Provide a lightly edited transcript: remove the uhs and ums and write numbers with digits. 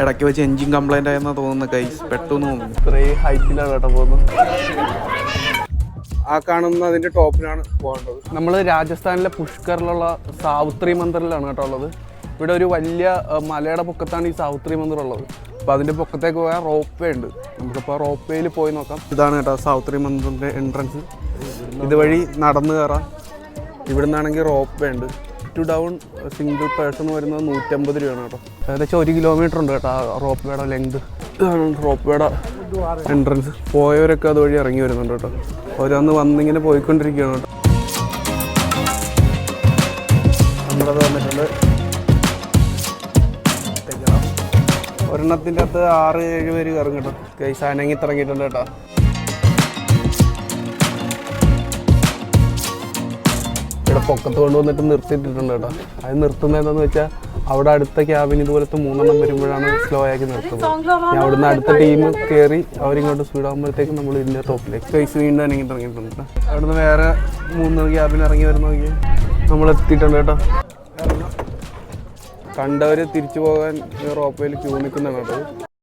ഇടയ്ക്ക് വെച്ച് engine complaint ആയെന്നാ തോന്നുന്നു ഗൈസ്. പെട്ടെന്ന് തോന്നുന്നു ഇത്രയും ഹൈറ്റിലാണ് കേട്ടോ പോകുന്നത്. ആ കാണുന്ന അതിന്റെ ടോപ്പിലാണ് പോകേണ്ടത്. നമ്മൾ രാജസ്ഥാനിലെ പുഷ്കറിലുള്ള സാവിത്രി മന്ദിറിലാണ് കേട്ടോ ഉള്ളത്. ഇവിടെ ഒരു വലിയ മലയുടെ പൊക്കത്താണ് ഈ സാവിത്രി മന്ദിർ ഉള്ളത്. അപ്പോൾ അതിൻ്റെ പൊക്കത്തേക്ക് പോയാൽ റോപ്പ് വേ ഉണ്ട്. നമുക്കിപ്പോൾ റോപ്പ് വേയിൽ പോയി നോക്കാം. ഇതാണ് കേട്ടോ സാവിത്രി മന്ദിറിൻ്റെ എൻട്രൻസ്. ഇതുവഴി നടന്നു കയറാം. ഇവിടെ നിന്നാണെങ്കിൽ റോപ്പ് വേ ഉണ്ട്. ടു ഡൗൺ സിംഗിൾ പേഴ്സൺ വരുന്നത് 150 രൂപയാണ് കേട്ടോ. ഏകദേശം 1 കിലോമീറ്റർ ഉണ്ട് കേട്ടോ റോപ്പ് വേയുടെ ലെങ്ത്. ഇതാണ് റോപ്പ് വേയുടെ എൻട്രൻസ്. പോയവരൊക്കെ അതുവഴി ഇറങ്ങി വരുന്നുണ്ട് കേട്ടോ. അവരന്ന് വന്നിങ്ങനെ പോയിക്കൊണ്ടിരിക്കുകയാണ് കേട്ടോ. നമ്മളത് വന്നിട്ടുണ്ട്. ഒരെണ്ണത്തിൻ്റെ അകത്ത് 6-7 പേര് കയറും കേട്ടോ. ഗൈസ് അനങ്ങി ഇറങ്ങിയിട്ടുണ്ട് കേട്ടോ. ഇവിടെ പൊക്കത്ത് കൊണ്ടുവന്നിട്ട് നിർത്തിയിട്ടിട്ടുണ്ട് കേട്ടോ. അത് നിർത്തുന്നത് എന്താണെന്ന് വെച്ചാൽ അവിടെ അടുത്ത ക്യാബിന് ഇതുപോലത്തെ 3 എണ്ണം വരുമ്പോഴാണ് സ്ലോ ആക്കി നിർത്തുന്നത്. ഞാൻ അവിടുന്ന് അടുത്ത ടീം കയറി അവരിങ്ങോട്ട് സ്പീഡ് ആകുമ്പോഴത്തേക്കും നമ്മൾ ഇതിൻ്റെ ടോപ്പിലേക്ക് ഗൈസ് വീണ്ടും അനങ്ങി ഇറങ്ങിയിട്ടുണ്ട് കേട്ടോ. അവിടുന്ന് വേറെ 3 ക്യാബിന് ഇറങ്ങി വരുന്ന നോക്കി നമ്മൾ എത്തിയിട്ടുണ്ട് കേട്ടോ. കണ്ടവർ തിരിച്ചു പോകാൻ റോപ്പയിൽ ക്യൂ നിൽക്കുന്നതാണ് കേട്ടോ.